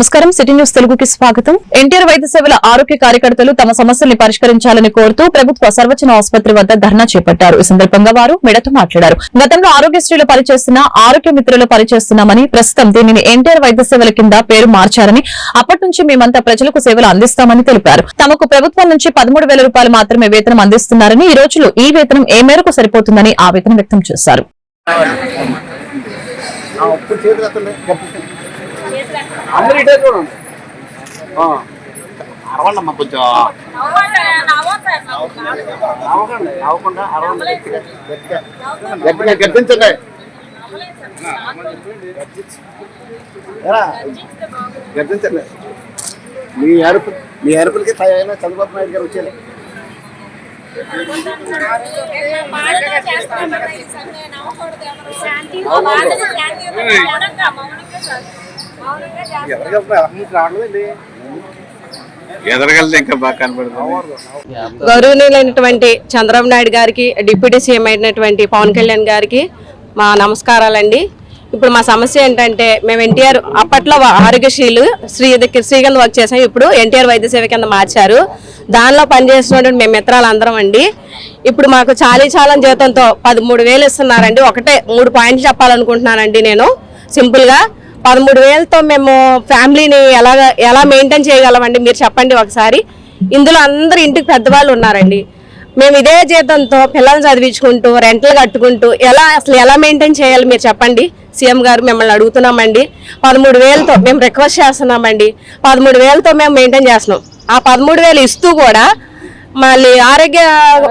నమస్కారం city news తెలుగుకి స్వాగతం. ఎన్టీఆర్ వైద్య సేవల ఆరోగ్య కార్యకర్తలు తమ సమస్యల్ని పరిష్కరించాలని కోరుతూ ప్రభుత్వ సర్వజన ఆసుపత్రి వద్ద ధర్నా చేపట్టారు. ఈ సందర్భంగా వారు మీడియాతో మాట్లాడారు. గతంలో ఆరోగ్యశ్రీలో పనిచేస్తున్న ఆరోగ్య మిత్రులు పనిచేస్తున్నామని, ప్రస్తుతం దీనిని ఎన్టీఆర్ వైద్య సేవల కింద పేరు మార్చారని, అప్పటి నుంచి మేమంతా ప్రజలకు సేవలు అందిస్తామని తెలిపారు. తమకు ప్రభుత్వం నుంచి 13,000 రూపాయలు మాత్రమే వేతనం అందిస్తున్నారని, ఈ రోజులో ఈ వేతనం ఏ మేరకు సరిపోతుందని ఆవేదన వ్యక్తం చేశారు. మీ అరుపులకి చంద్రబాబు నాయుడు గారు వచ్చేది. గౌరవనీయులైనటువంటి చంద్రబాబు నాయుడు గారికి, డిప్యూటీ సీఎం అయినటువంటి పవన్ కళ్యాణ్ గారికి మా నమస్కారాలండి. ఇప్పుడు మా సమస్య ఏంటంటే, మేము ఎన్టీఆర్ అప్పట్లో ఆరోగ్యశ్రీలు శ్రీగంధ్ వర్క్ చేసాం. ఇప్పుడు ఎన్టీఆర్ వైద్య సేవ కింద మార్చారు. దానిలో పనిచేస్తున్నటువంటి మేము మిత్రాలు అందరం అండి. ఇప్పుడు మాకు చాలా జీతంతో 13,000 ఇస్తున్నారండి. ఒకటే 3 పాయింట్లు చెప్పాలనుకుంటున్నానండి. నేను సింపుల్గా 13,000తో మేము ఫ్యామిలీని ఎలా మెయింటైన్ చేయగలమండి? మీరు చెప్పండి ఒకసారి. ఇందులో అందరు ఇంటికి పెద్దవాళ్ళు ఉన్నారండి. మేము ఇదే జీతంతో పిల్లల్ని చదివించుకుంటూ రెంట్లు కట్టుకుంటూ అసలు ఎలా మెయింటైన్ చేయాలి మీరు చెప్పండి. సీఎం గారు మిమ్మల్ని అడుగుతున్నామండి. 13,000తో మేము రిక్వెస్ట్ చేస్తున్నామండి. 13,000తో మేము మెయింటైన్ చేస్తున్నాం. ఆ 13,000 ఇస్తూ కూడా మళ్ళీ ఆరోగ్య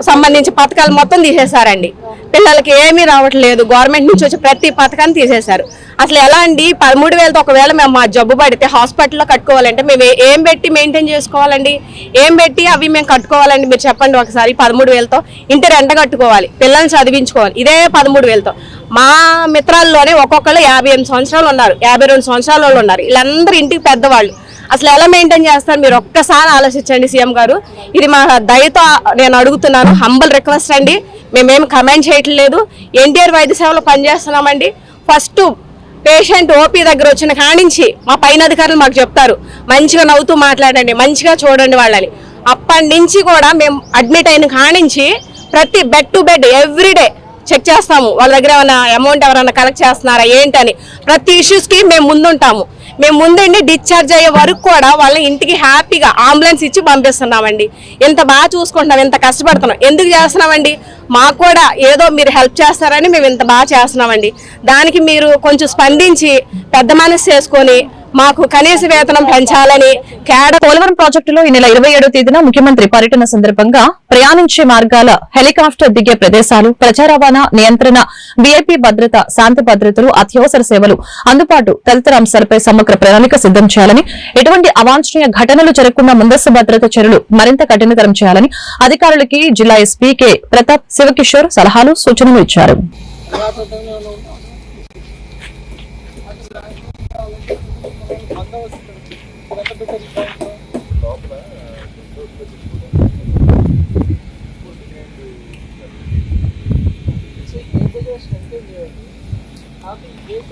సంబంధించి పథకాలు మొత్తం తీసేశారండి. పిల్లలకి ఏమీ రావట్లేదు. గవర్నమెంట్ నుంచి వచ్చి ప్రతి పథకాన్ని తీసేశారు. అసలు ఎలా అండి? 13,000తో ఒకవేళ మేము మా జబ్బు పడితే హాస్పిటల్లో కట్టుకోవాలంటే మేము ఏం పెట్టి మెయింటైన్ చేసుకోవాలండి? ఏం పెట్టి అవి మేము కట్టుకోవాలండి? మీరు చెప్పండి ఒకసారి. 13,000తో ఇంటి రెంట కట్టుకోవాలి, పిల్లల్ని చదివించుకోవాలి. ఇదే 13,000తో మా మిత్రాల్లోనే ఒక్కొక్కరు 58 సంవత్సరాలు ఉన్నారు, 52 సంవత్సరాల వాళ్ళు ఉన్నారు. వీళ్ళందరూ ఇంటికి పెద్దవాళ్ళు. అసలు ఎలా మెయింటైన్ చేస్తారు మీరు ఒక్కసారి ఆలోచించండి సీఎం గారు. ఇది మా దయతో నేను అడుగుతున్నాను. హంబల్ రిక్వెస్ట్ అండి. మేమేం కమెంట్ చేయట్లేదు. ఎన్టీఆర్ వైద్య సేవలో పనిచేస్తున్నామండి. ఫస్ట్ పేషెంట్ ఓపీ దగ్గర వచ్చిన కానించి మా పైన అధికారులు మాకు చెప్తారు, మంచిగా నవ్వుతూ మాట్లాడండి, మంచిగా చూడండి వాళ్ళని. అప్పటి నుంచి కూడా మేము అడ్మిట్ అయిన కానించి ప్రతి bed to bed everyday check చేస్తాము. వాళ్ళ దగ్గర ఏమైనా అమౌంట్ ఎవరైనా కలెక్ట్ చేస్తున్నారా ఏంటని. ప్రతి ఇష్యూస్కి మేము ముందుంటాము. మేము ముందండి డిశ్చార్జ్ అయ్యే వరకు కూడా వాళ్ళ ఇంటికి హ్యాపీగా అంబులెన్స్ ఇచ్చి పంపిస్తున్నామండి. ఎంత బాగా చూసుకుంటున్నాం, ఎంత కష్టపడుతున్నాం. ఎందుకు చేస్తున్నామండి? మాకు కూడా ఏదో మీరు హెల్ప్ చేస్తారని మేము ఇంత బాగా చేస్తున్నామండి. దానికి మీరు కొంచెం స్పందించి పెద్ద మనసు చేసుకొని మాకు కనీస వేతనం పెంచాలని. పోలవరం ప్రాజెక్టులో ఈ నెల 27వ తేదీన ముఖ్యమంత్రి పర్యటన సందర్భంగా ప్రయాణించే మార్గాల హెలికాప్టర్ దిగే ప్రదేశాలు, ప్రజా రవాణా నియంత్రణ, వీఐపీ భద్రత, శాంతి భద్రతలు, అత్యవసర సేవలు అందుబాటు తదితర అంశాలపై సమగ్ర ప్రణాళిక సిద్దం చేయాలని, ఎటువంటి అవాంఛనీయ ఘటనలు జరగకుండా ముందస్తు భద్రత చర్యలు మరింత కఠినతరం చేయాలని అధికారులకి జిల్లా ఎస్పీ కె ప్రతాప్ శివకిషోర్ సలహాలు, సూచనలు ఇచ్చారు.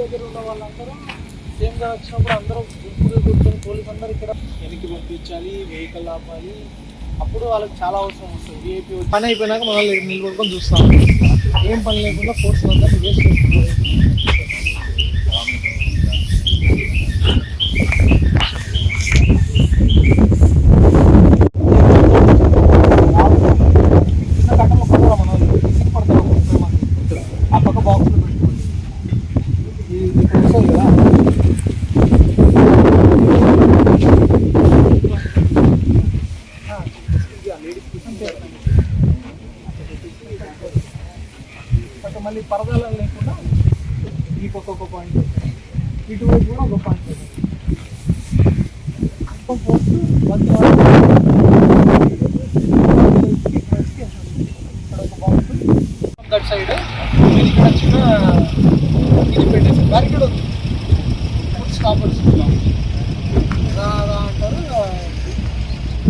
దగ్గర ఉన్న వాళ్ళందరూ సేమ్ గా వచ్చినప్పుడు అందరూ గుర్తుని పోలీసు అందరూ ఇక్కడ వెనక్కి పంపించాలి, వెహికల్ ఆపాలి. అప్పుడు వాళ్ళకి చాలా అవసరం వస్తుంది. వీఐపీ పని అయిపోయినాక మనల్ని నిలబడుకొని చూస్తాం. ఏం పని లేకుండా ఫోర్స్ అందరూ వేస్ట్ చేస్తున్నారు. ఆ పక్క బాక్స్ మళ్ళీ పరదాలు లేకుండా ఈ పక్క ఒక పాయింట్, ఇటువైపు కూడా ఒక పాయింట్. దట్ సైడ్ ఇక్కడ చిన్న ఇది పెట్టేసి బ్యారికేడ్ ఉంది. ఫుడ్ స్టాపర్స్ అంటారు.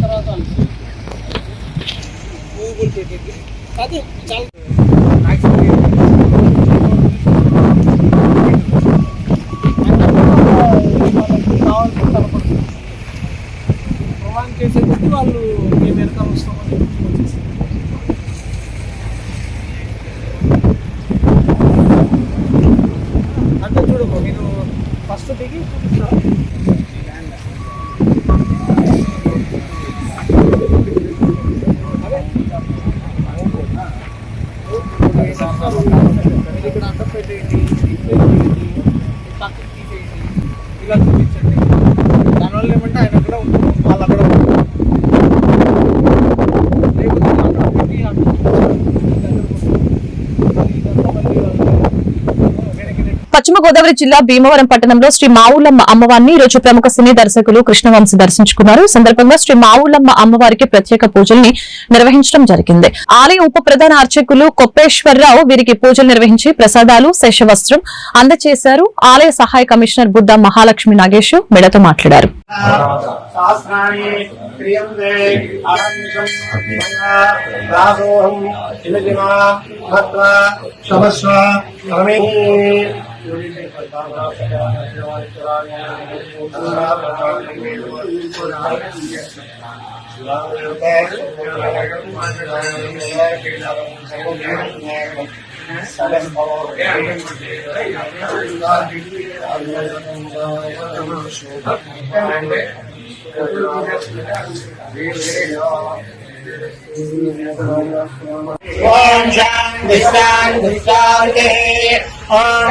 తర్వాత గూగుల్ పెట్టేది అది చాలా కావాల్సిన చేసే కొద్దీ వాళ్ళు మేము వెనకాల వస్తామని వచ్చేసారు. అంటే చూడకు నేను ఫస్ట్ దిగి చూపిస్తా. ఇక్కడ అడ్డం పెట్టేయండి, పక్కకి తీసేయండి, ఇలా చూపించండి. దానివల్ల ఏమంటే ఆయన అక్కడ ఉంటారు, వాళ్ళు అక్కడ ఉంటారు. లేకపోతే అక్కడ పెట్టి అక్కడ పశ్చిమ గోదావరి జిల్లా భీమవరం పట్టణంలో శ్రీ మావులమ్మ అమ్మవారిని ఈ రోజు ప్రముఖ సినీ దర్శకులు కృష్ణవంశీ దర్శించుకున్నారు. ఈ సందర్భంగా శ్రీ మావులమ్మ అమ్మవారికి ప్రత్యేక పూజల్ని నిర్వహించడం జరిగింది. ఆలయ ఉప ప్రధాన అర్చకులు కొప్పేశ్వరరావు వీరికి పూజలు నిర్వహించి ప్రసాదాలు శేషవస్త్రం అందజేశారు. ఆలయ సహాయ కమిషనర్ బుద్ధ మహాలక్ష్మి నాగేశ్ మెడతో మాట్లాడారు. ఓం శాంతి శాంతి శాంతి. ఓం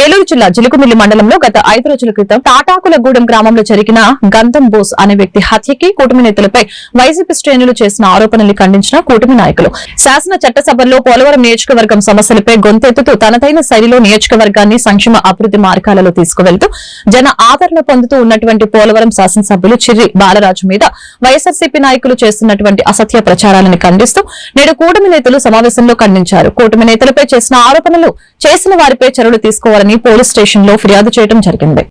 ఏలూరు జిల్లా జిలుకుమిల్లి మండలంలో గత 5 రోజుల క్రితం తాటాకులగూడెం గ్రామంలో జరిగిన గంధం బోస్ అనే వ్యక్తి హత్యకి కూటమి నేతలపై వైసీపీ శ్రేణులు చేసిన ఆరోపణల్ని ఖండించిన కూటమి నాయకులు శాసన చట్టసభల్లో పోలవరం నియోజకవర్గం సమస్యలపై గొంతెత్తుతూ తనదైన శైలిలో నియోజకవర్గాన్ని సంక్షేమ అభివృద్ది మార్గాలలో తీసుకువెళ్తూ జన ఆదరణ పొందుతూ ఉన్నటువంటి పోలవరం శాసనసభ్యులు చిర్రి బాలరాజు మీద వైఎస్ఆర్సీపీ నాయకులు చేస్తున్నటువంటి అసత్య ప్రచారాలను ఖండిస్తూ నేడు కూటమి నేతలు సమావేశంలో ఖండించారు. కూటమి నేతలపై చేసిన ఆరోపణలు చేసిన వారిపై చర్యలు తీసుకోవాలని పోలీస్ స్టేషన్ లో ఫిర్యాదు చేయడం జరిగింది.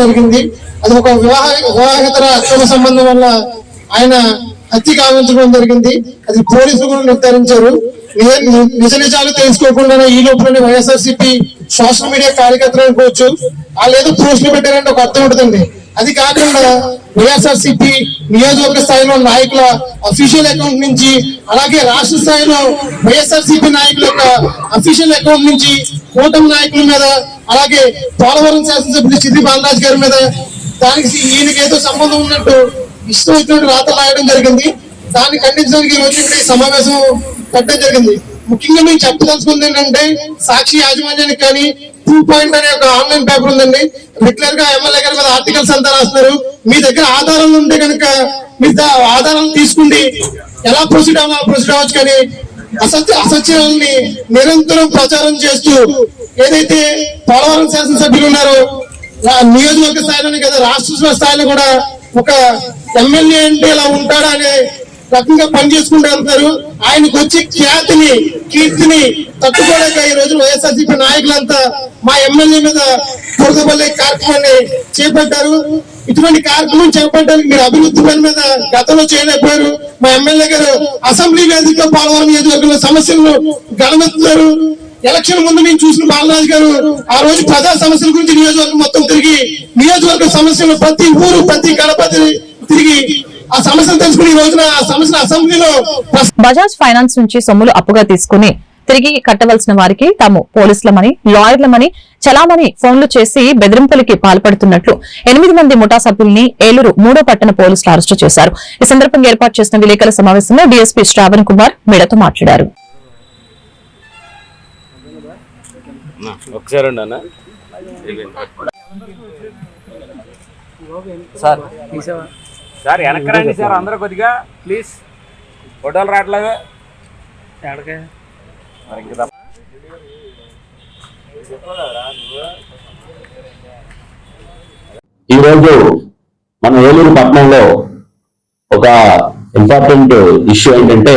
జరిగింది. అది ఒక వివాహేతర అక్రమ సంబంధం వల్ల ఆయన హత్య కావించడం జరిగింది. అది పోలీసులు కూడా నిర్ధారించారు. నిజ నిజాలు తెలుసుకోకుండానే ఈ లోపలనే వైఎస్ఆర్సీపీ సోషల్ మీడియా కార్యకర్తలు అనుకోవచ్చు, వాళ్ళు ఏదో పోస్టులు పెట్టారంటే ఒక అర్థం ఉంటుందండి. అది కాకుండా వైఎస్ఆర్సీపీ నియోజకవర్గ స్థాయిలో నాయకుల అఫీషియల్ అకౌంట్ నుంచి, అలాగే రాష్ట్ర స్థాయిలో వైఎస్ఆర్సీపీ నాయకుల యొక్క అఫీషియల్ అకౌంట్ నుంచి కూటమి నాయకుల మీద, అలాగే పోలవరం శాసనసభ్యులు చిర్రి బాలరాజు గారి మీద దానికి ఈయనకి ఏదో సంబంధం ఉన్నట్టు ఇష్టం వచ్చినట్టు రాతలు రాయడం జరిగింది. దాన్ని ఖండించడానికి ఈ రోజు ఇక్కడ ఈ సమావేశం పెట్టడం జరిగింది. ముఖ్యంగా మేము చెప్పదలుచుకుంది ఏంటంటే, సాక్షి యాజమాన్యానికి కానీ 2 పాయింట్ అనే ఒక ఆన్లైన్ పేపర్ ఉందండి. రెగ్యులర్ గా ఎమ్మెల్యే గారి మీద ఆర్టికల్స్ అంతా రాస్తున్నారు. మీ దగ్గర ఆధారాలు ఉంటే కనుక మీరు ఆధారాలు తీసుకుండి ఎలా ప్రొసీడ్ అవ్వచ్చు, కానీ అసత్యాలని నిరంతరం ప్రచారం చేస్తూ ఏదైతే పోలవరం శాసనసభ్యులు ఉన్నారో నియోజకవర్గ స్థాయిలోనే కదా రాష్ట్ర స్థాయిలో కూడా ఒక ఎమ్మెల్యే అంటే ఇలా ఉంటాడా అనే రకంగా పనిచేసుకుంటూ వెళ్తారు. ఆయనకు వచ్చే ఖ్యాతిని కీర్తిని తట్టుకోలేక ఈ రోజు వైఎస్ఆర్సీపీ నాయకులంతా మా ఎమ్మెల్యే మీద బురదబల్లే కార్యక్రమాన్ని చేపట్టారు. ఇటువంటి కార్యక్రమం చేపట్టడానికి మీరు అభివృద్ధి పని మీద గతంలో చేయలేకపోయారు. మా ఎమ్మెల్యే గారు అసెంబ్లీ వేదికగా పోలవరం నియోజకవర్గంలో సమస్యలను గడమెత్తుతారు. ఎలక్షన్ ముందు మేము చూసిన బాలరాజు గారు ఆ రోజు ప్రజా సమస్యల గురించి నియోజకవర్గం మొత్తం తిరిగి నియోజకవర్గ సమస్యలు ప్రతి ఊరు ప్రతి గడప తిరిగి ఆ సమస్యలు తెలుసుకుని ఈ రోజున ఆ సమస్యను అసెంబ్లీలో బజాజ్ ఫైనాన్స్ నుంచి సొమ్ములు అప్పుగా తీసుకుని తిరిగి కట్టవలసిన వారికి తాము పోలీసులమని లాయర్లమని చలామణి ఫోన్లు చేసి బెదిరింపులకి పాల్పడుతున్నట్లు 8 మంది ముఠా సభ్యుల్ని ఏలూరు 3వ పట్టణ పోలీసులు అరెస్టు చేశారు. ఈ సందర్భంగా ఏర్పాటు చేసిన విలేకరుల సమావేశంలో డీఎస్పీ శ్రావణ్ కుమార్ మీడియాతో మాట్లాడారు. సార్ వెనక్కి రండి సార్, అందరూ కొద్దిగా ప్లీజ్. ఫోటోలు రావట్లేదు. ఈరోజు మన ఏలూరు పట్టణంలో ఒక ఇంపార్టెంట్ ఇష్యూ ఏంటంటే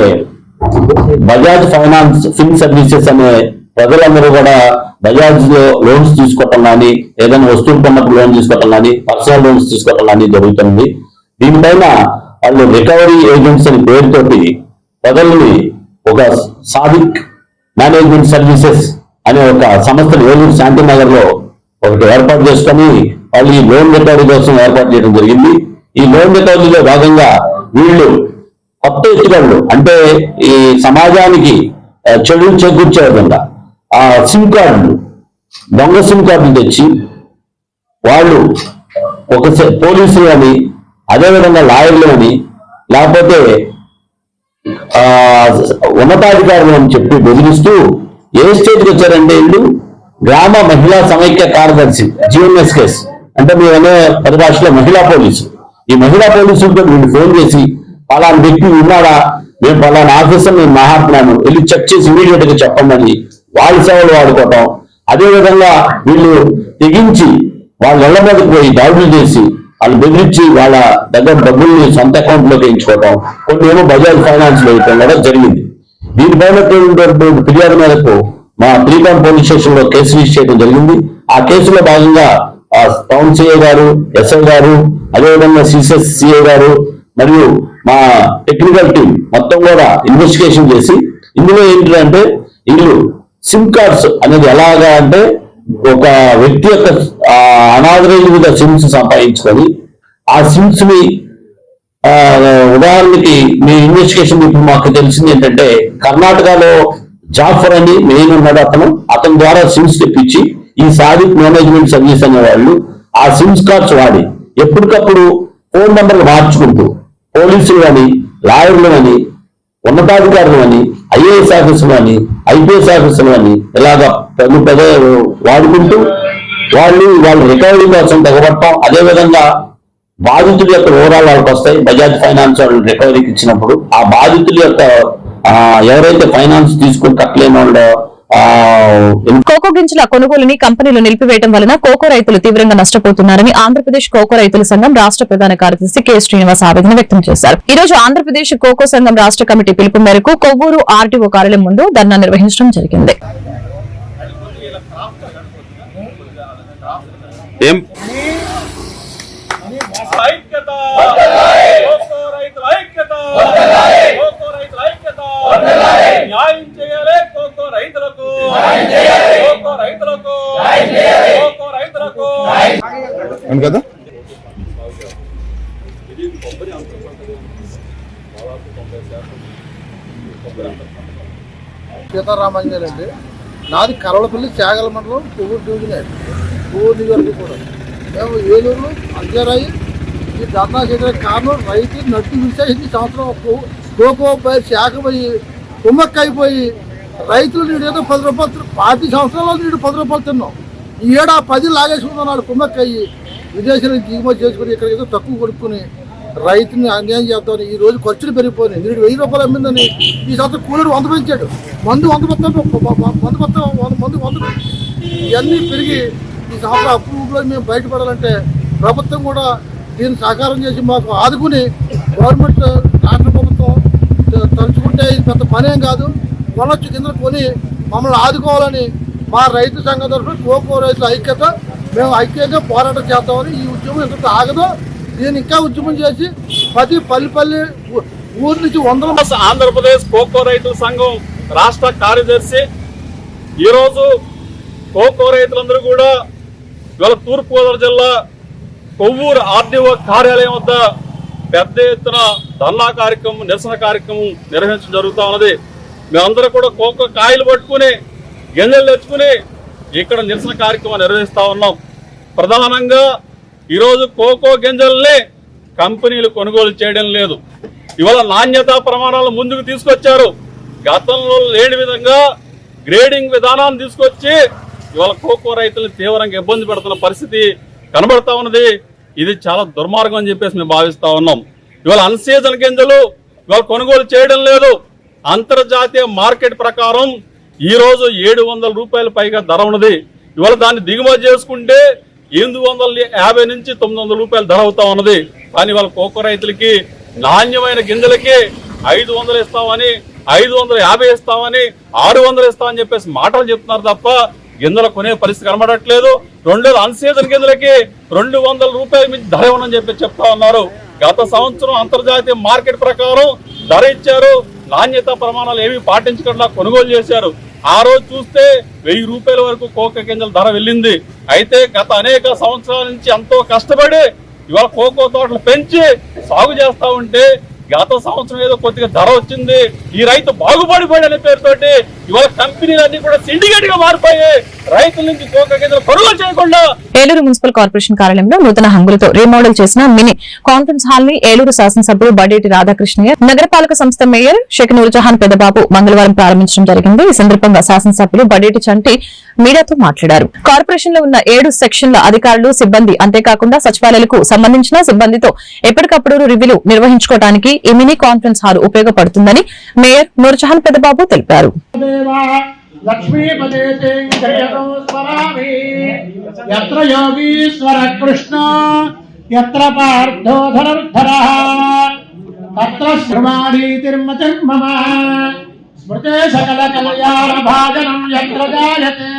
బజాజ్ ఫైనాన్స్ ఫిన్ సర్వీసెస్ అనే ప్రజలందరూ కూడా బజాజ్ లో లోన్స్ తీసుకోవటం కానీ ఏదైనా వస్తువులు కొన్నప్పుడు లోన్ తీసుకోవటం కానీ పర్సనల్ లోన్స్ తీసుకోవటం కానీ జరుగుతుంది. దీనిపైన వాళ్ళు రికవరీ ఏజెంట్స్ అనే పేరుతోటి ప్రజల్ని ఒక సాదిక్ మేనేజ్మెంట్ సర్వీసెస్ అనే ఒక సంస్థను ఏలూరు శాంతినగర్ లో ఒకటి ఏర్పాటు చేసుకొని వాళ్ళు ఈ లోన్ రికవరీ కోసం ఏర్పాటు చేయడం జరిగింది. ఈ లోన్ రికవరీలో భాగంగా వీళ్ళు కొత్త ఎత్తుగడలు అంటే ఈ సమాజానికి చెడులు చేకూర్చే విధంగా ఆ సిమ్ కార్డులు దొంగ సిమ్ కార్డులు తెచ్చి వాళ్ళు ఒక పోలీసులు అని అదేవిధంగా లాయర్లు అని లేకపోతే ఉన్నతాధికారులు అని చెప్పి బెదిరిస్తూ ఏ స్టేట్కి వచ్చారంటే వీళ్ళు గ్రామ మహిళా సమైక్య కార్యదర్శి GMS కేసు అంటే మేమనే పరిభాషలో మహిళా పోలీసు. ఈ మహిళా పోలీసులతో వీళ్ళు ఫోన్ చేసి పలానా వ్యక్తి ఉన్నాడా, మేము పలానా ఆఫీసర్ నేను మాట్లాడుతున్నాను, వెళ్ళి చెక్ చేసి ఇమీడియట్ గా చెప్పండి వాళ్ళ సేవలు వాడుకోవటం. అదేవిధంగా వీళ్ళు తెగించి వాళ్ళ ఇళ్ల మీదకి పోయి దాడులు చేసి వాళ్ళు బెదిరించి వాళ్ళ దగ్గర డబ్బుల్ని సొంత అకౌంట్ లోకి వేయించుకోవటం, కొన్ని ఏమో బజాజ్ ఫైనాన్స్ లో వేయటం కూడా జరిగింది. దీనిపైన ఫిర్యాదు మేరకు మా 3 పోలీస్ స్టేషన్ లో కేసు రిజిస్టర్ చేయడం జరిగింది. ఆ కేసులో భాగంగా టౌన్ సిఐ గారు, SI గారు, అదేవిధంగా CSI గారు మరియు మా టెక్నికల్ టీం మొత్తం కూడా ఇన్వెస్టిగేషన్ చేసి ఇందులో ఏంటంటే వీళ్ళు సిమ్ కార్డ్స్ అనేది ఎలాగా అంటే ఒక వ్యక్తి యొక్క అనాథరైజ్డ్ సిమ్స్ సంపాదించుకొని ఆ సిమ్స్ ని ఉదాహరణకి మీ ఇన్వెస్టిగేషన్ ఇప్పుడు మాకు తెలిసింది ఏంటంటే కర్ణాటకలో జాఫర్ అని మెయిన్ ఉన్నాడు, అతని ద్వారా సిమ్స్ తెప్పించి ఈ సాదిక్ మేనేజ్మెంట్ సర్వీస్ అనే వాళ్ళు ఆ సిమ్స్ కార్డ్స్ వాడి ఎప్పటికప్పుడు ఫోన్ నెంబర్లు మార్చుకుంటూ పోలీసులు అని లాయర్లు అని ఉన్నతాధికారులు అని IAS ఆఫీసులు అని IPS ఆఫీసులు అని ఇలాగా పెద్ద వాడుకుంటూ వాళ్ళు రికవరీ కోసం తెగబడటం. అదేవిధంగా బాధితుల యొక్క వివరాలు వాళ్ళకి వస్తాయి. బజాజ్ ఫైనాన్స్ వాళ్ళు రికవరీకి ఇచ్చినప్పుడు ఆ బాధితుల యొక్క ఎవరైతే ఫైనాన్స్ తీసుకుని కట్టలేని వాళ్ళు కోకో గింజల కొనుగోలుని కంపెనీలు నిలిపివేయడం వలన కోకో రైతులు తీవ్రంగా నష్టపోతున్నారని ఆంధ్రప్రదేశ్ కోకో రైతుల సంఘం రాష్ట్ర ప్రధాన కార్యదర్శి K. శ్రీనివాస్ ఆవేదన వ్యక్తం చేశారు. ఈ రోజు ఆంధ్రప్రదేశ్ కోకో సంఘం రాష్ట్ర కమిటీ పిలుపు మేరకు కొవ్వూరు RTO కార్యాలయం ముందు ధర్నా నిర్వహించడం జరిగింది. కదా సీతారామంజన్ అండి. నాది కరవలపల్లి చాగల మండలం కొవ్వూరు డివిజన్, కొవ్వూరు నియోజకవర్గం కూడా. మేము ఏలూరు అంజరాయి ఈ ధర్నా చేయడానికి కారణం రైతు నట్టు విసేసింది. సంవత్సరం కోకో పై శాఖ పోయి కుమ్మక్కైపోయి రైతులు నీడు ఏదో 10 రూపాయలు 5 సంవత్సరాల్లో నీడు 10 రూపాయలు తిన్నాం. ఈ ఏడా 10 లాగేసుకున్నాడు కుమ్మక్కయ్యి విదేశాలకు దిగుమతి చేసుకుని ఇక్కడ ఏదో తక్కువ కొడుకుని రైతుని అన్యాయం చేద్దామని ఈ రోజు ఖర్చులు పెరిగిపోయినాయి. నీడు 1000 రూపాయలు అమ్మిందని ఈ సంవత్సరం కూలీడు 100 పెంచాడు. మందు 100 ఇవన్నీ పెరిగి ఈ సంవత్సరం అప్పులో మేము బయటపడాలంటే ప్రభుత్వం కూడా దీన్ని సహకారం చేసి మాకు ఆదుకుని గవర్నమెంట్ రాష్ట్ర పనేం కాదు, కొనొచ్చు, గింజలు కొని మమ్మల్ని ఆదుకోవాలని మా రైతు సంఘం తరఫున కోకో రైతుల ఐక్యత, మేము ఐక్యంగా పోరాటం చేస్తామని. ఈ ఉద్యమం ఎంత ఆగదో దీన్ని ఇంకా ఉద్యమం చేసి ప్రతి పల్లి ఊరి నుంచి 100 ఆంధ్రప్రదేశ్ కోకో రైతుల సంఘం రాష్ట్ర కార్యదర్శి. ఈరోజు కోకో రైతులందరూ కూడా ఇవాళ తూర్పుగోదావరి జిల్లా కొవ్వూరు ఆర్డీఓ కార్యాలయం వద్ద పెద్ద ఎత్తున ధర్నా కార్యక్రమం, నిరసన కార్యక్రమం నిర్వహించడం జరుగుతూ ఉన్నది. మేమందరూ కూడా కోకో కాయలు పట్టుకుని గింజలు తెచ్చుకుని ఇక్కడ నిరసన కార్యక్రమం నిర్వహిస్తూ ఉన్నాం. ప్రధానంగా ఈరోజు కోకో గింజల్ని కంపెనీలు కొనుగోలు చేయడం లేదు. ఇవాళ నాణ్యతా ప్రమాణాలు ముందుకు తీసుకొచ్చారు. గతంలో లేని విధంగా గ్రేడింగ్ విధానాన్ని తీసుకొచ్చి ఇవాళ కోకో రైతులను తీవ్రంగా ఇబ్బంది పెడుతున్న పరిస్థితి కనబడతా ఉన్నది. ఇది చాలా దుర్మార్గం అని చెప్పేసి మేము భావిస్తా ఉన్నాం. ఇవాళ అన్సీజన్ గింజలు ఇవాళ కొనుగోలు చేయడం లేదు. అంతర్జాతీయ మార్కెట్ ప్రకారం ఈ రోజు 700 రూపాయల పైగా ధర ఉన్నది. ఇవాళ దాన్ని దిగుమతి చేసుకుంటే 850 నుంచి 900 రూపాయలు ధర అవుతా ఉన్నది. కానీ ఇవాళ కోకో రైతులకి నాణ్యమైన గింజలకి 500 ఇస్తామని, 550 ఇస్తామని, 600 ఇస్తామని చెప్పేసి మాటలు చెప్తున్నారు తప్ప గింజలు కొనే పరిస్థితి కనబడట్లేదు. రెండోది అన్సీజన్ గింజలకి 200 రూపాయల మించి ధర ఇవ్వనని చెప్పి చెప్తా ఉన్నారు. గత సంవత్సరం అంతర్జాతీయ మార్కెట్ ప్రకారం ధర ఇచ్చారు, నాణ్యత ప్రమాణాలు ఏమీ పాటించకుండా కొనుగోలు చేశారు. ఆ రోజు చూస్తే 1000 రూపాయల వరకు కోకో గింజల ధర వెళ్ళింది. అయితే గత అనేక సంవత్సరాల నుంచి ఎంతో కష్టపడి ఇవాళ కోకో తోటలు పెంచి సాగు చేస్తా ఉంటే గత సంవత్సరం ఏదో కొద్దిగా ధర వచ్చింది, ఈ రైతు బాగుపడిపోయాడు అనే పేరుతోటి ఇవాళ కంపెనీలన్నీ కూడా సిండికేట్ గా మారిపోయాయి. రైతుల నుంచి కోకో గింజలు కొనుగోలు చేయకుండా ఏలూరు మున్సిపల్ కార్పొరేషన్ కార్యాలయంలో నూతన హంగులతో రీమోడల్ చేసిన మినీ కాన్ఫరెన్స్ హాల్ ని ఏలూరు శాసనసభ్యులు బడేటి రాధాకృష్ణయ్య, నగరపాలక సంస్థ మేయర్ షేక్ నూర్జహాన్ పెద్దబాబు మంగళవారం ప్రారంభించడం జరిగింది. ఈ సందర్భంగా శాసనసభ్యులు బడేటి చంటి మీడియాతో మాట్లాడారు. కార్పొరేషన్ లో ఉన్న 7 సెక్షన్ల అధికారులు, సిబ్బంది, అంతేకాకుండా సచివాలయాలకు సంబంధించిన సిబ్బందితో ఎప్పటికప్పుడు రివ్యూలు నిర్వహించుకోవడానికి ఈ మినీ కాన్ఫరెన్స్ హాల్ ఉపయోగపడుతుందని మేయర్ నూర్జహాన్ పెద్దబాబు తెలిపారు. లక్ష్మీపదే స్మరామి యత్ర యోగీశ్వర కృష్ణ యత్ర పార్థో ధనుర్ధరః తత్ర శ్రమాణీతిర్మతిర్మమ స్మృతే సకల కళ్యాణ భాజనం యత్ర జాయతే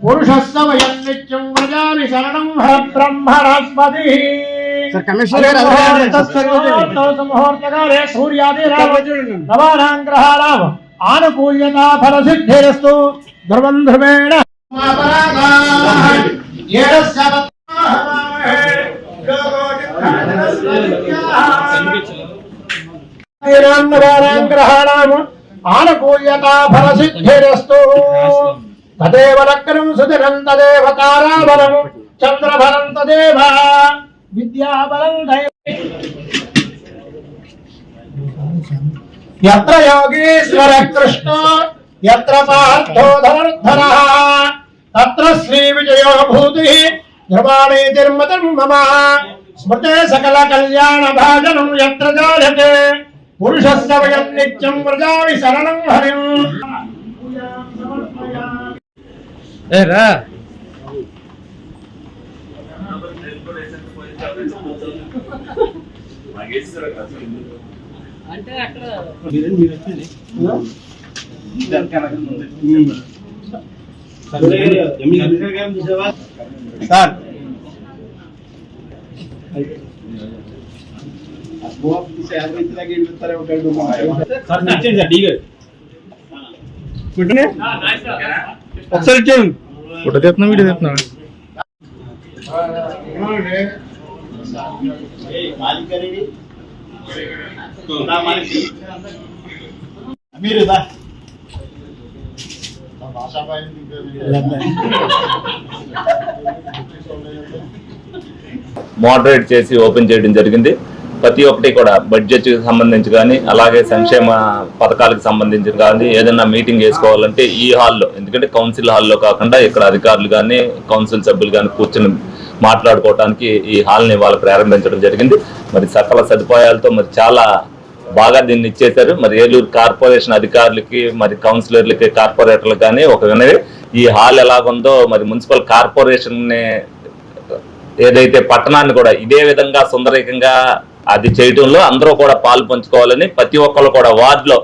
పురుషస్య వయం నిత్యం వ్రజామి శరణం హర బ్రహ్మణస్పతిః. ముహూర్తకాలే సూర్యాది నవానాం గ్రహాణాం ఆనుకూల్యతా ఫలసిద్ధిరస్తు ధ్రువం ధ్రువేణ. గ్రహాణాం ఆనుకూల్యతా ఫలసిద్ధిరస్తు. తదేవ లగ్నం సుదినం తదేవ తారాబలం చంద్రబలం తదేవ విద్యాబలం దైవ. యత్ర యోగీశ్వర కృష్ణ యత్ర పార్థో ధనుర్ధరః తత్ర శ్రీ విజయో భూతిః ధ్రువాణీతిర్మతిర్మమ స్మృతే సకల కళ్యాణ భాజనం యత్ర జాయతే పురుషస్య వయం నిత్యం వ్రజామి శరణం హరిం. అంటే అక్కడ సార్ ఒకసారి ఇచ్చాను ఫోటో తెస్తున్నా, వీడియో తెస్తున్నా. మీరు మోడరేట్ చేసి ఓపెన్ చేయడం జరిగింది. ప్రతి ఒక్కటి కూడా బడ్జెట్ సంబంధించి కానీ, అలాగే సంక్షేమ పథకాలకు సంబంధించి కానీ ఏదైనా మీటింగ్ చేసుకోవాలంటే ఈ హాల్లో, ఎందుకంటే కౌన్సిల్ హాల్లో కాకుండా ఇక్కడ అధికారులు కానీ కౌన్సిల్ సభ్యులు కానీ కూర్చొని మాట్లాడుకోవడానికి ఈ హాల్ని వాళ్ళు ప్రారంభించడం జరిగింది. మరి సకల సదుపాయాలతో మరి చాలా బాగా దీన్ని ఇచ్చేశారు. మరి ఏలూరు కార్పొరేషన్ అధికారులకి, మరి కౌన్సిలర్లకి, కార్పొరేటర్లకు కానీ ఒక వినవి, ఈ హాల్ ఎలాగుందో మరి మున్సిపల్ కార్పొరేషన్ ఏదైతే పట్టణాన్ని కూడా ఇదే విధంగా సుందరంగా అది చేయటంలో అందరూ కూడా పాలు పంచుకోవాలని, ప్రతి ఒక్కరు కూడా వార్డులో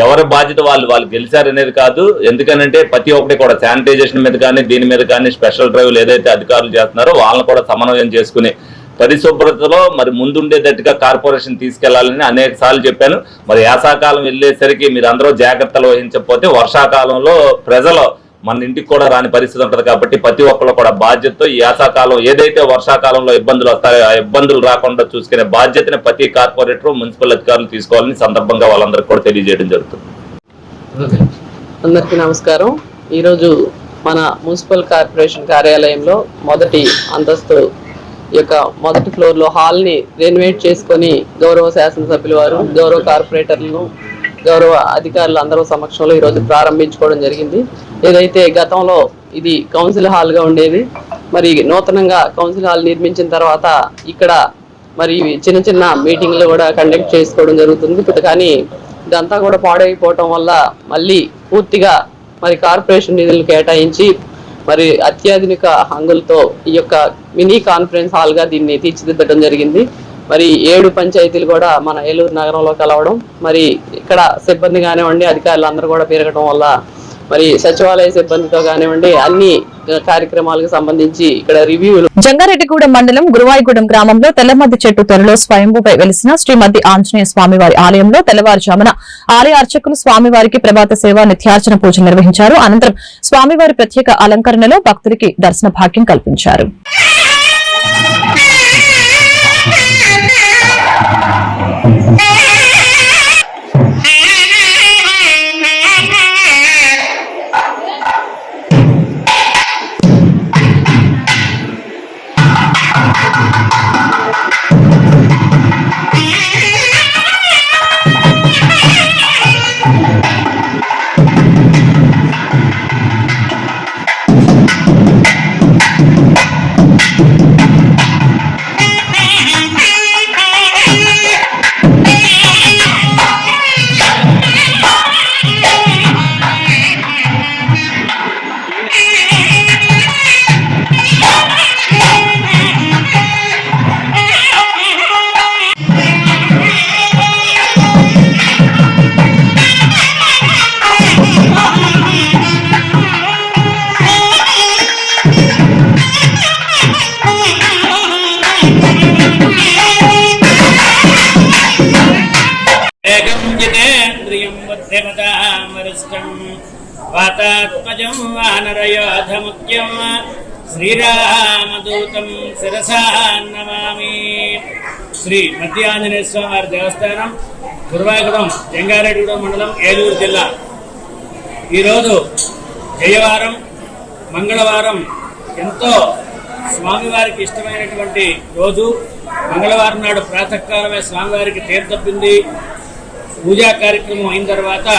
ఎవరి బాధ్యత వాళ్ళు గెలిచారనేది కాదు. ఎందుకనంటే ప్రతి ఒక్కటి కూడా శానిటైజేషన్ మీద కానీ దీని మీద కానీ స్పెషల్ డ్రైవ్లు ఏదైతే అధికారులు చేస్తున్నారో వాళ్ళని కూడా సమన్వయం చేసుకుని పరిశుభ్రతలో మరి ముందుండేటట్టుగా కార్పొరేషన్ తీసుకెళ్లాలని అనేక సార్లు చెప్పాను. మరి యాసకాలం వెళ్ళేసరికి మీరు అందరూ జాగ్రత్తలు వహించకపోతే వర్షాకాలంలో ప్రజలు మన ఇంటికి కూడా రాని పరిస్థితి ఉంటుంది. కాబట్టి ప్రతి ఒక్కరు కూడా బాధ్యతతో ఈ యాసకాలం ఏదైతే వర్షాకాలంలో ఇబ్బందులు వస్తాయో ఆ ఇబ్బందులు రాకుండా చూసుకునే బాధ్యతని ప్రతి కార్పొరేటర్ మున్సిపల్ అధికారులు తీసుకోవాలని సందర్భంగా వాళ్ళందరికీ కూడా తెలియజేయడం జరుగుతుంది. అందరికీ నమస్కారం. ఈరోజు మన మున్సిపల్ కార్పొరేషన్ కార్యాలయంలో మొదటి అంతస్తు యొక్క మొదటి ఫ్లోర్లో హాల్ని రెనోవేట్ చేసుకొని గౌరవ శాసనసభ్యుల వారు, గౌరవ కార్పొరేటర్లను, గౌరవ అధికారులు అందరూ సమక్షంలో ఈరోజు ప్రారంభించుకోవడం జరిగింది. ఏదైతే గతంలో ఇది కౌన్సిల్ హాల్గా ఉండేది, మరి నూతనంగా కౌన్సిల్ హాల్ నిర్మించిన తర్వాత ఇక్కడ మరి చిన్న చిన్న మీటింగ్లు కూడా కండక్ట్ చేసుకోవడం జరుగుతుంది. కానీ ఇదంతా కూడా పాడైపోవటం వల్ల మళ్ళీ పూర్తిగా మరి కార్పొరేషన్ నిధులు కేటాయించి మరి అత్యాధునిక హంగులతో ఈ యొక్క మినీ కాన్ఫరెన్స్ హాల్గా దీన్ని తీర్చిదిద్దడం జరిగింది. మరి 7 పంచాయతీలు కూడా మన ఏలూరు నగరంలో కలవడం, మరి ఇక్కడ సిబ్బంది కానివ్వండి అధికారులు అందరూ కూడా పెరగడం వల్ల మరి సచివాలయ సిబ్బందితో కానివ్వండి అన్ని కార్యక్రమాలకు సంబంధించి ఇక్కడ రివ్యూలు. జంగారెడ్డిగూడెం మండలం గురువాయిగూడెం గ్రామంలో తెల్లమద్ది చెట్టు త్వరలో స్వయంభూపై వెలిసిన శ్రీమద్ది ఆంజనేయ స్వామివారి ఆలయంలో తెల్లవారుజామున ఆలయ అర్చకులు స్వామివారికి ప్రభాత సేవ నిత్యార్చన పూజలు నిర్వహించారు. అనంతరం స్వామివారి ప్రత్యేక అలంకరణలో భక్తులకి దర్శన భాగ్యం కల్పించారు. వాతాత్మజం వానరయోధముఖ్యం శ్రీరామదూతం శిరసా నమామి. శ్రీ మధ్యాంజనేయ స్వామి వారి దేవస్థానం, గురువాయిగూడెం, జంగారెడ్డిగూడెం మండలం, ఏలూరు జిల్లా. ఈరోజు జయవారం, మంగళవారం ఎంతో స్వామివారికి ఇష్టమైనటువంటి రోజు. మంగళవారం నాడు ప్రాతకాలమే స్వామివారికి తీర్థపింది పూజా కార్యక్రమం అయిన తర్వాత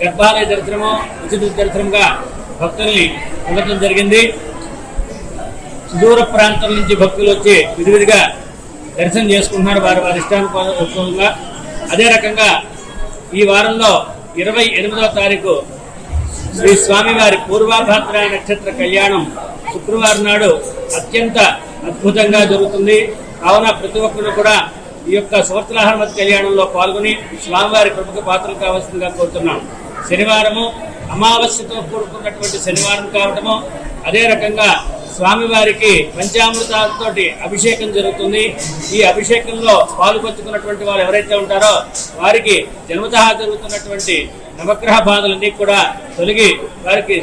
గర్భాలయ దర్శనము, ఉచిత దర్శనంగా భక్తుల్ని పొందడం జరిగింది. సుదూర ప్రాంతం నుంచి భక్తులు వచ్చి విధివిధిగా దర్శనం చేసుకుంటున్నారు వారి ఇష్టానుకూలంగా. అదే రకంగా ఈ వారంలో 28వ తారీఖు శ్రీ స్వామివారి పూర్వాభాద్ర నక్షత్ర కళ్యాణం శుక్రవారం నాడు అత్యంత అద్భుతంగా జరుగుతుంది. కావున ప్రతి ఒక్కరు కూడా ఈ యొక్క సువర్తలాహరమతి కళ్యాణంలో పాల్గొని స్వామివారి కృపకు పాత్రలు కావాల్సిందిగా కోరుతున్నాం. శనివారము అమావాస్యతో కూడుకున్నటువంటి శనివారం కావటము, అదే రకంగా స్వామివారికి పంచామృతాలతోటి అభిషేకం జరుగుతుంది. ఈ అభిషేకంలో పాల్పంచుకున్నటువంటి వాళ్ళు ఎవరైతే ఉంటారో వారికి జన్మతః జరుగుతున్నటువంటి నవగ్రహ బాధలన్నీ కూడా తొలగి వారికి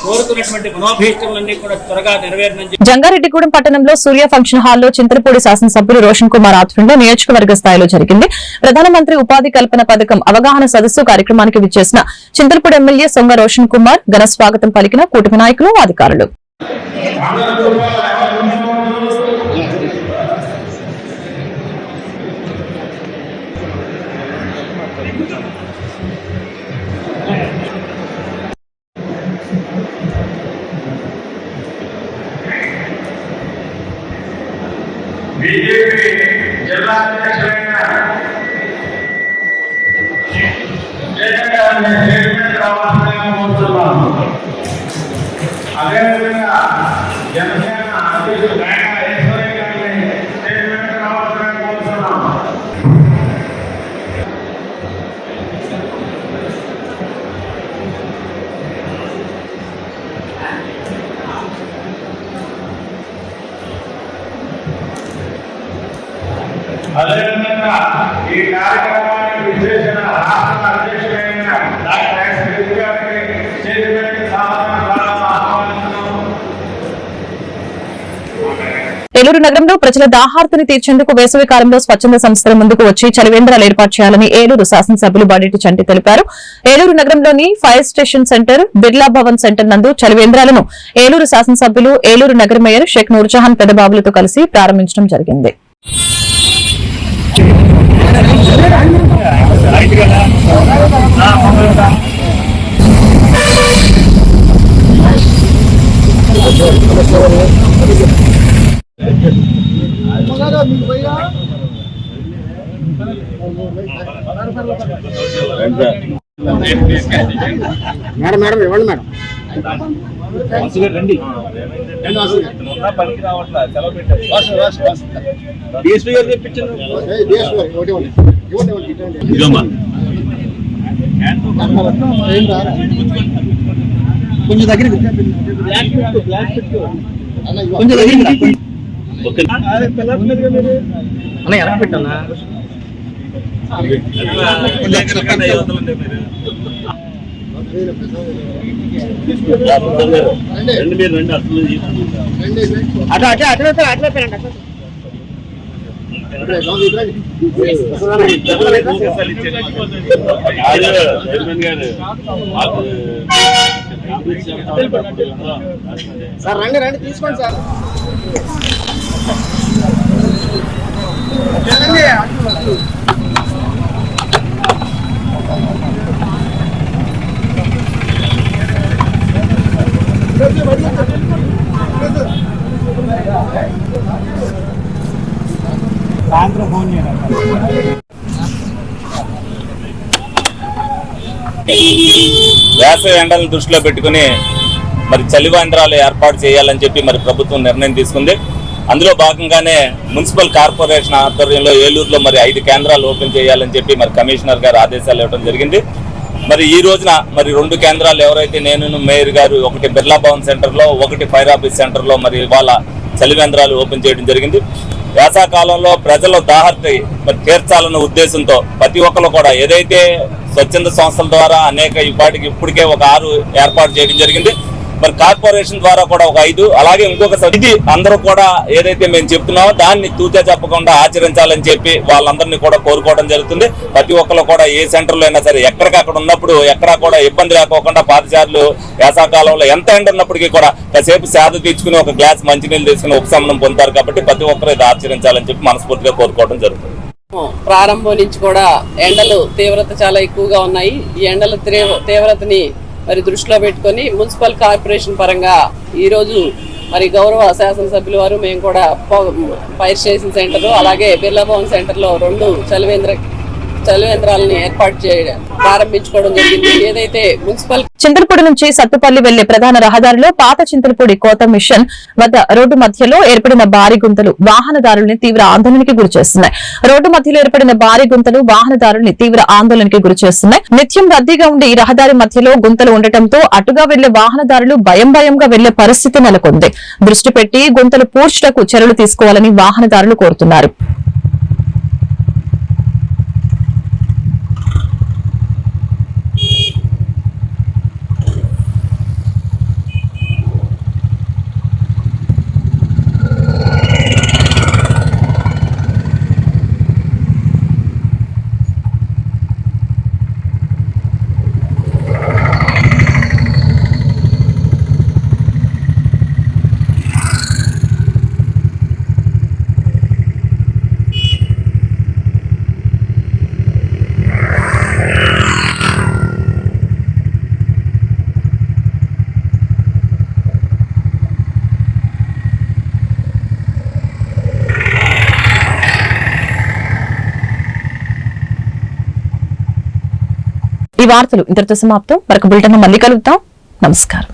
కోరుకున్నటువంటి మనోభీష్టములన్నీ కూడా త్వరగా నెరవేరని. జంగారెడ్డిగూడెం పట్టణంలో సూర్య ఫంక్షన్ హాల్లో చింతలపూడి శాసనసభ్యులు రోషన్ కుమార్ ఆధ్వర్యంలో నియోజకవర్గ స్థాయిలో జరిగింది. ప్రధానమంత్రి ఉపాధి కల్పన పథకం అవగాహన సదస్సు కార్యక్రమానికి విచ్చేసిన చింతలపూడి ఎమ్మెల్యే సొంగ రోషన్ కుమార్ ఘన స్వాగతం పలికిన కూటమి నాయకులు, అధికారులు. బీజేపీ జిల్లా అధ్యక్షులైన స్టేట్మెంట్ రావాల్సిందిగా కోరుతున్నాను. అదేవిధంగా జనసేన అధ్యక్షుడు ఈశ్వరయ్య గారిని స్టేట్మెంట్ రావాల్సిందిగా కోరుతున్నాను. అదేవిధంగా ఈ కార్యక్రమాన్ని విశ్లేషణ రాష్ట్ర అధ్యక్షుడైన డాక్టర్ ఎస్ రెడ్డి గారికి స్టేట్మెంట్ సాధారణ ఆహ్వానిస్తున్నాము. ఏలూరు నగరంలో ప్రజల దాహార్తిని తీర్చేందుకు వేసవి కాలంలో స్వచ్ఛంద సంస్థల ముందుకు వచ్చి చలివేంద్రాలు ఏర్పాటు చేయాలని ఏలూరు శాసనసభ్యులు బాడేటి చంటి తెలిపారు. ఏలూరు నగరంలోని fire station centre, Birla Bhavan centre నందు చలివేంద్రాలను ఏలూరు శాసనసభ్యులు, ఏలూరు నగర మేయర్ షేక్ నూర్జహాన్ పెదబాబులతో కలిసి ప్రారంభించడం జరిగింది. మేడం మేడం ఇవ్వండి మేడం. రండి పనికి రావట్లా సెలవు పెట్టారు. డిఎస్పీ గారు చెప్పించారు. కొంచెం దగ్గర కొంచెం దగ్గర అన్న ఎలా పెట్టన్నా అట్లా అట్లా అట్లా అట్లా పెట్టండి. సార్ రండి రండి తీసుకోండి సార్. సాయంత్రం ఫోన్ చేయండి. వేసవి ఎండలను దృష్టిలో పెట్టుకుని మరి చలివేంద్రాలు ఏర్పాటు చేయాలని చెప్పి మరి ప్రభుత్వం నిర్ణయం తీసుకుంది. అందులో భాగంగానే మున్సిపల్ కార్పొరేషన్ ఆధ్వర్యంలో ఏలూరులో మరి 5 కేంద్రాలు ఓపెన్ చేయాలని చెప్పి మరి కమిషనర్ గారు ఆదేశాలు ఇవ్వడం జరిగింది. మరి ఈ రోజున మరి 2 కేంద్రాలు ఎవరైతే నేను మేయర్ గారు, ఒకటి బిర్లా భవన్ సెంటర్లో, ఒకటి ఫైర్ ఆఫీస్ సెంటర్లో మరి ఇవాళ చలివేంద్రాలు ఓపెన్ చేయడం జరిగింది. వేసవకాలంలో ప్రజల దాహర్తి మరి తీర్చాలన్న ఉద్దేశంతో ప్రతి ఒక్కరు కూడా ఏదైతే స్వచ్ఛంద సంస్థల ద్వారా అనేక ఇప్పటికే ఒక 6 ఏర్పాటు చేయడం జరిగింది. మరి కార్పొరేషన్ ద్వారా కూడా ఒక 5, అలాగే ఇంకొక ఇది అందరూ కూడా ఏదైతే మేము చెప్తున్నామో దాన్ని తూచా చెప్పకుండా ఆచరించాలని చెప్పి వాళ్ళందరినీ కూడా కోరుకోవడం జరుగుతుంది. ప్రతి ఒక్కరు కూడా ఏ సెంటర్లో అయినా సరే ఎక్కడికక్కడ ఉన్నప్పుడు ఎక్కడా కూడా ఇబ్బంది లేకోకుండా పాదచారులు వేసవకాలంలో ఎంత ఎండ ఉన్నప్పటికీ కూడా కాసేపు సేద తీర్చుకుని ఒక గ్లాస్ మంచినీళ్ళు తీసుకుని ఉపశమనం పొందుతారు. కాబట్టి ప్రతి ఒక్కరు ఇది ఆచరించాలని చెప్పి మనస్ఫూర్తిగా కోరుకోవడం జరుగుతుంది. ప్రారంభం నుంచి కూడా ఎండలు తీవ్రత చాలా ఎక్కువగా ఉన్నాయి. ఈ ఎండల తీవ్రతని మరి దృష్టిలో పెట్టుకొని మున్సిపల్ కార్పొరేషన్ పరంగా ఈరోజు మరి గౌరవ శాసనసభ్యుల వారు మేము కూడా ఫైర్ స్టేషన్ సెంటర్, అలాగే బిర్లా భవన్ సెంటర్లో 2 చలివేంద్రాలని ఏర్పాటు చేయడం ప్రారంభించుకోవడం జరిగింది. ఏదైతే మున్సిపల్ చింతలపూడి నుంచి సత్తుపల్లి వెళ్లే ప్రధాన రహదారిలో పాత చింతలపూడి కోత మిషన్ వద్ద రోడ్డు మధ్యలో ఏర్పడిన భారీ గుంతలు వాహనదారుల్ని తీవ్ర ఆందోళనకి గురిచేస్తున్నాయి. రోడ్డు మధ్యలో ఏర్పడిన భారీ గుంతలు వాహనదారుల్ని తీవ్ర ఆందోళనకి గురిచేస్తున్నాయి. నిత్యం రద్దీగా ఉండే ఈ రహదారి మధ్యలో గుంతలు ఉండటంతో అటుగా వెళ్లే వాహనదారులు భయంగా వెళ్లే పరిస్థితి నెలకొంది. దృష్టి పెట్టి గుంతలు పూడ్చుటకు చర్యలు తీసుకోవాలని వాహనదారులు కోరుతున్నారు. ఈ వార్తలు ఇంతటితో సమాప్తం. మరొక బులెటిన్ మళ్ళీ కలుద్దాం. నమస్కారం.